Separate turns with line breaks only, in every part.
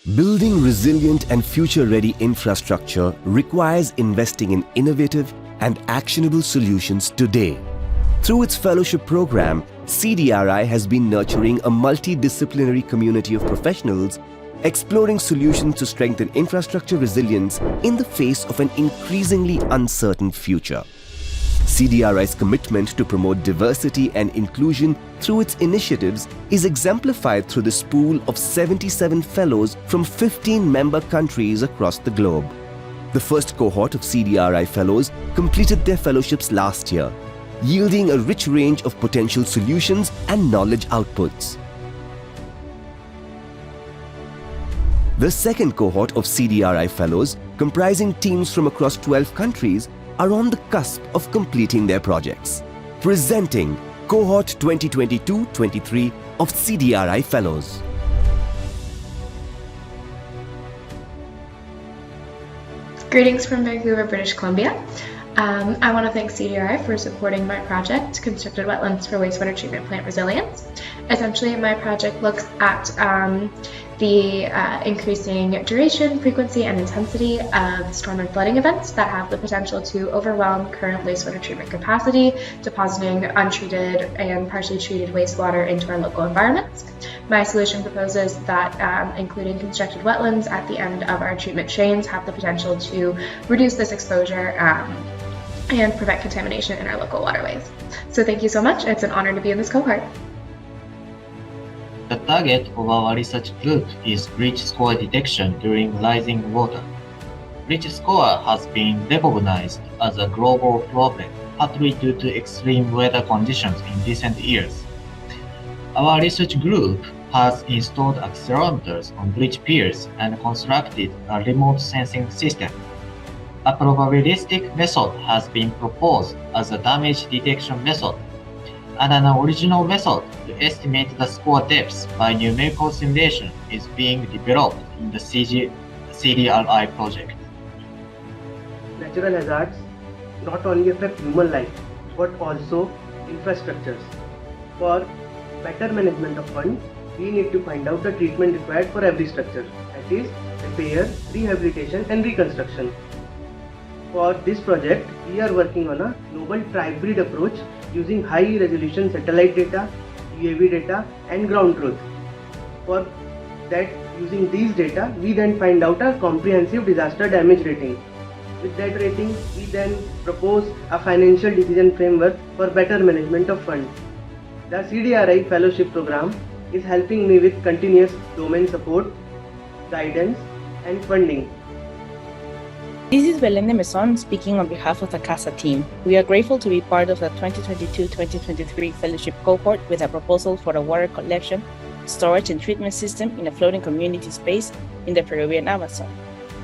Building resilient and future-ready infrastructure requires investing in innovative and actionable solutions today. Through its fellowship program, CDRI has been nurturing a multidisciplinary community of professionals exploring solutions to strengthen infrastructure resilience in the face of an increasingly uncertain future. CDRI's commitment to promote diversity and inclusion through its initiatives is exemplified through this pool of 77 fellows from 15 member countries across the globe. The first cohort of CDRI fellows completed their fellowships last year, yielding a rich range of potential solutions and knowledge outputs. The second cohort of CDRI fellows, comprising teams from across 12 countries, are on the cusp of completing their projects. Presenting Cohort 2022-23 of CDRI Fellows.
Greetings from Vancouver, British Columbia. I want to thank CDRI for supporting my project, Constructed Wetlands for Wastewater Treatment Plant Resilience. Essentially, my project looks at the increasing duration, frequency, and intensity of storm and flooding events that have the potential to overwhelm current wastewater treatment capacity, depositing untreated and partially treated wastewater into our local environments. My solution proposes that including constructed wetlands at the end of our treatment chains have the potential to reduce this exposure and prevent contamination in our local waterways. So thank you so much. It's an honor to be in this cohort.
The target of our research group is breach scour detection during rising water. Breach scour has been recognized as a global problem, partly due to extreme weather conditions in recent years. Our research group has installed accelerometers on breach piers and constructed a remote sensing system. A probabilistic method has been proposed as a damage detection method, and an original method to estimate the scour depths by numerical simulation is being developed in the CDRI project.
Natural hazards not only affect human life but also infrastructures. For better management of funds, we need to find out the treatment required for every structure, that is, repair, rehabilitation and reconstruction. For this project, we are working on a novel tri-breed approach using high-resolution satellite data, UAV data and ground truth. For that, using these data, we then find out a comprehensive disaster damage rating. With that rating, we then propose a financial decision framework for better management of funds. The CDRI Fellowship Program is helping me with continuous domain support, guidance and funding.
This is Belén de Mesón speaking on behalf of the CASA team. We are grateful to be part of the 2022-2023 Fellowship Cohort with a proposal for a water collection, storage and treatment system in a floating community space in the Peruvian Amazon.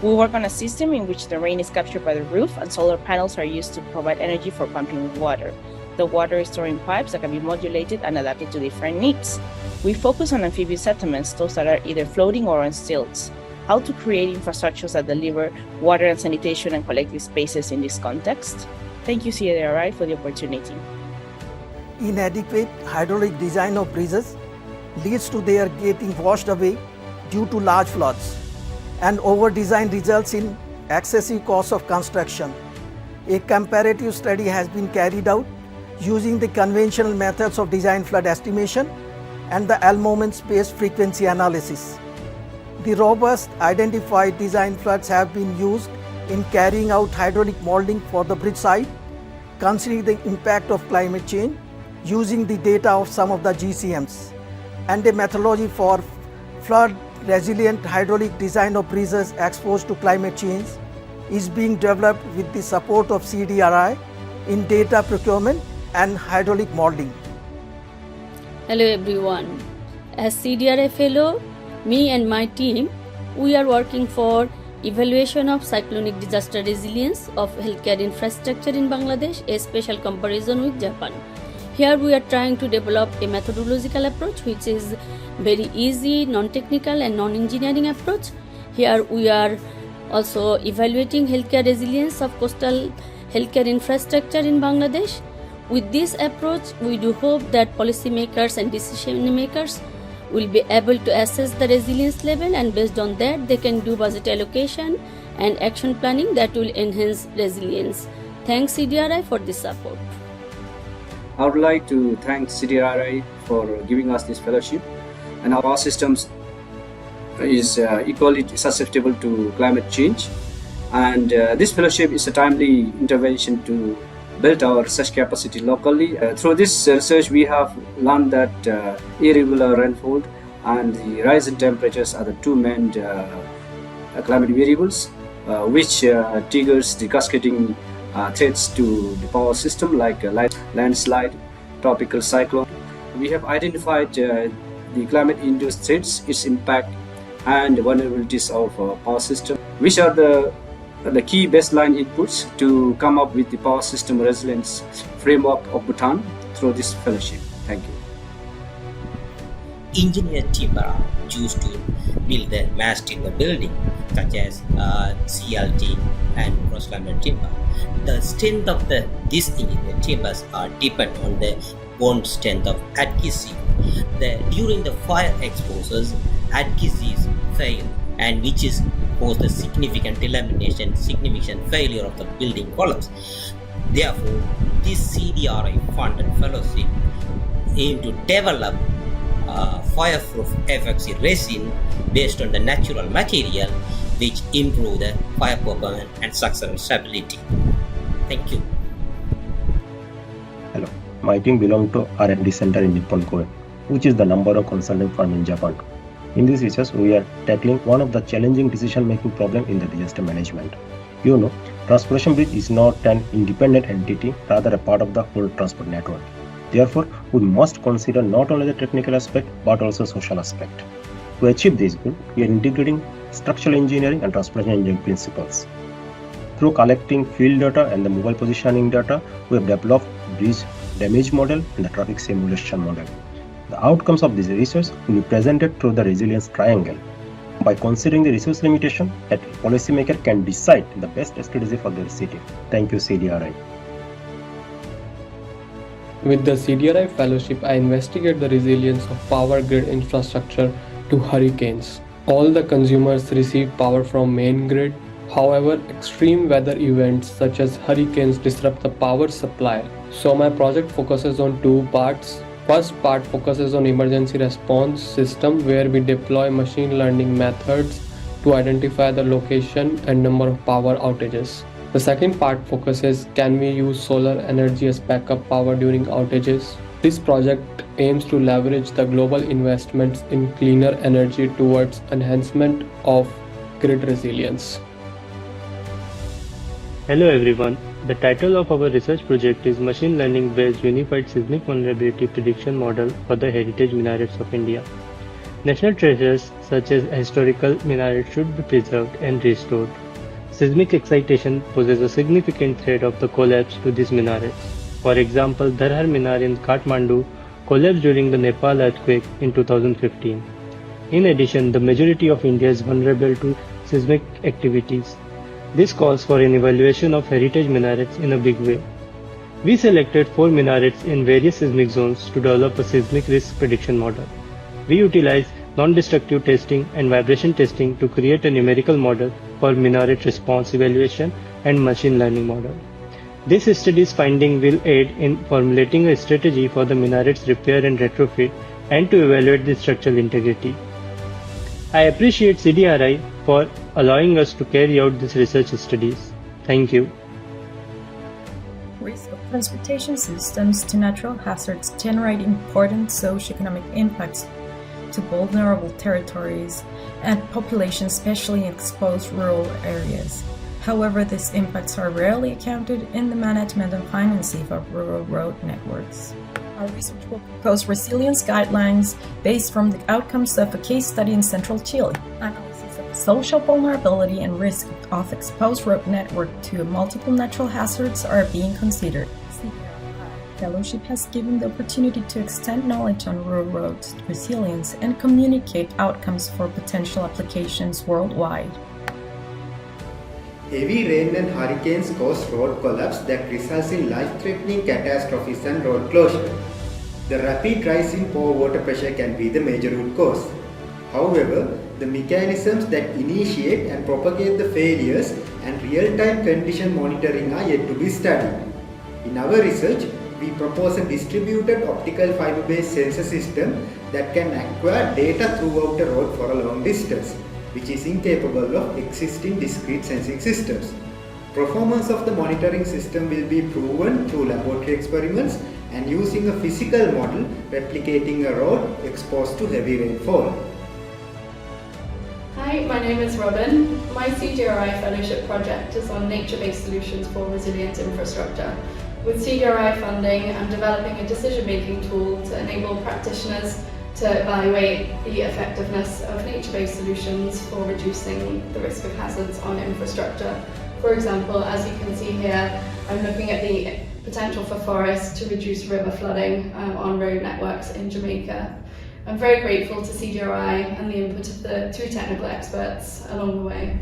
We work on a system in which the rain is captured by the roof and solar panels are used to provide energy for pumping water. The water is stored in pipes that can be modulated and adapted to different needs. We focus on amphibious settlements, those that are either floating or on stilts. How to create infrastructures that deliver water and sanitation and collective spaces in this context. Thank you, CDRI, for the opportunity.
Inadequate hydraulic design of bridges leads to their getting washed away due to large floods, and over-design results in excessive cost of construction. A comparative study has been carried out using the conventional methods of design flood estimation and the L moment space frequency analysis. The robust identified design floods have been used in carrying out hydraulic modeling for the bridge site, considering the impact of climate change, using the data of some of the GCMs, and a methodology for flood resilient hydraulic design of bridges exposed to climate change is being developed with the support of CDRI in data procurement and hydraulic modeling.
Hello everyone. As CDRI fellow, me and my team, we are working for evaluation of cyclonic disaster resilience of healthcare infrastructure in Bangladesh, a special comparison with Japan. Here we are trying to develop a methodological approach which is very easy, non-technical and non-engineering approach. Here we are also evaluating healthcare resilience of coastal healthcare infrastructure in Bangladesh. With this approach, we do hope that policymakers and decision makers will be able to assess the resilience level, and based on that they can do budget allocation and action planning that will enhance resilience. Thanks CDRI for this support.
I would like to thank CDRI for giving us this fellowship, and our systems is equally susceptible to climate change, and this fellowship is a timely intervention to build our research capacity locally. Through this research we have learned that irregular rainfall and the rise in temperatures are the two main climate variables which triggers the cascading threats to the power system like landslide, tropical cyclone. We have identified the climate-induced threats, its impact and vulnerabilities of power system, which are the key baseline inputs to come up with the power system resilience framework of Bhutan through this fellowship. Thank you.
Engineer timber used to build the mast in the building, such as CLT and cross-laminate timber. The strength of these engineered timbers are depend on the bond strength of adhesive. During the fire exposures, adhesives fail, and which is cause the significant delamination, significant failure of the building columns. Therefore, this CDRI funded fellowship aim to develop fireproof FXC resin based on the natural material, which improve the fire performance and structural stability. Thank you.
Hello, my team belongs to R&D Center in Nippon Koei, which is the number one consulting firm in Japan. In this research, we are tackling one of the challenging decision-making problems in the disaster management. You know, transportation bridge is not an independent entity, rather a part of the whole transport network. Therefore, we must consider not only the technical aspect but also social aspect. To achieve this goal, we are integrating structural engineering and transportation engineering principles. Through collecting field data and the mobile positioning data, we have developed bridge damage model and the traffic simulation model. The outcomes of this research will be presented through the resilience triangle. By considering the resource limitation, a policymaker can decide the best strategy for their city. Thank you, CDRI.
With the CDRI fellowship, I investigate the resilience of power grid infrastructure to hurricanes. All the consumers receive power from main grid. However, extreme weather events such as hurricanes disrupt the power supply. So my project focuses on two parts. First part focuses on emergency response system, where we deploy machine learning methods to identify the location and number of power outages. The second part focuses, can we use solar energy as backup power during outages? This project aims to leverage the global investments in cleaner energy towards enhancement of grid resilience.
Hello everyone. The title of our research project is Machine Learning Based Unified Seismic Vulnerability Prediction Model for the Heritage Minarets of India. National treasures such as historical minarets should be preserved and restored. Seismic excitation poses a significant threat of the collapse to these minarets. For example, Dharhar Minar in Kathmandu collapsed during the Nepal earthquake in 2015. In addition, the majority of India is vulnerable to seismic activities. This calls for an evaluation of heritage minarets in a big way. We selected 4 minarets in various seismic zones to develop a seismic risk prediction model. We utilized non-destructive testing and vibration testing to create a numerical model for minaret response evaluation and machine learning model. This study's finding will aid in formulating a strategy for the minarets repair and retrofit and to evaluate the structural integrity. I appreciate CDRI for allowing us to carry out these research studies. Thank you.
Risk of transportation systems to natural hazards generate important socioeconomic impacts to vulnerable territories and populations, especially in exposed rural areas. However, these impacts are rarely accounted in the management and financing of rural road networks. Our research will propose resilience guidelines based from the outcomes of a case study in central Chile. Analysis of social vulnerability and risk of exposed road network to multiple natural hazards are being considered. CDRI Fellowship has given the opportunity to extend knowledge on rural road resilience and communicate outcomes for potential applications worldwide.
Heavy rain and hurricanes cause road collapse that results in life-threatening catastrophes and road closure. The rapid rise in pore water pressure can be the major root cause. However, the mechanisms that initiate and propagate the failures and real-time condition monitoring are yet to be studied. In our research, we propose a distributed optical fiber-based sensor system that can acquire data throughout a road for a long distance, which is incapable of existing discrete sensing systems. Performance of the monitoring system will be proven through laboratory experiments and using a physical model replicating a road exposed to heavy rainfall.
Hi, my name is Robin. My CDRI fellowship project is on nature-based solutions for resilient infrastructure. With CDRI funding, I'm developing a decision-making tool to enable practitioners to evaluate the effectiveness of nature-based solutions for reducing the risk of hazards on infrastructure. For example, as you can see here, I'm looking at the potential for forests to reduce river flooding on road networks in Jamaica. I'm very grateful to CDRI and the input of the two technical experts along the way.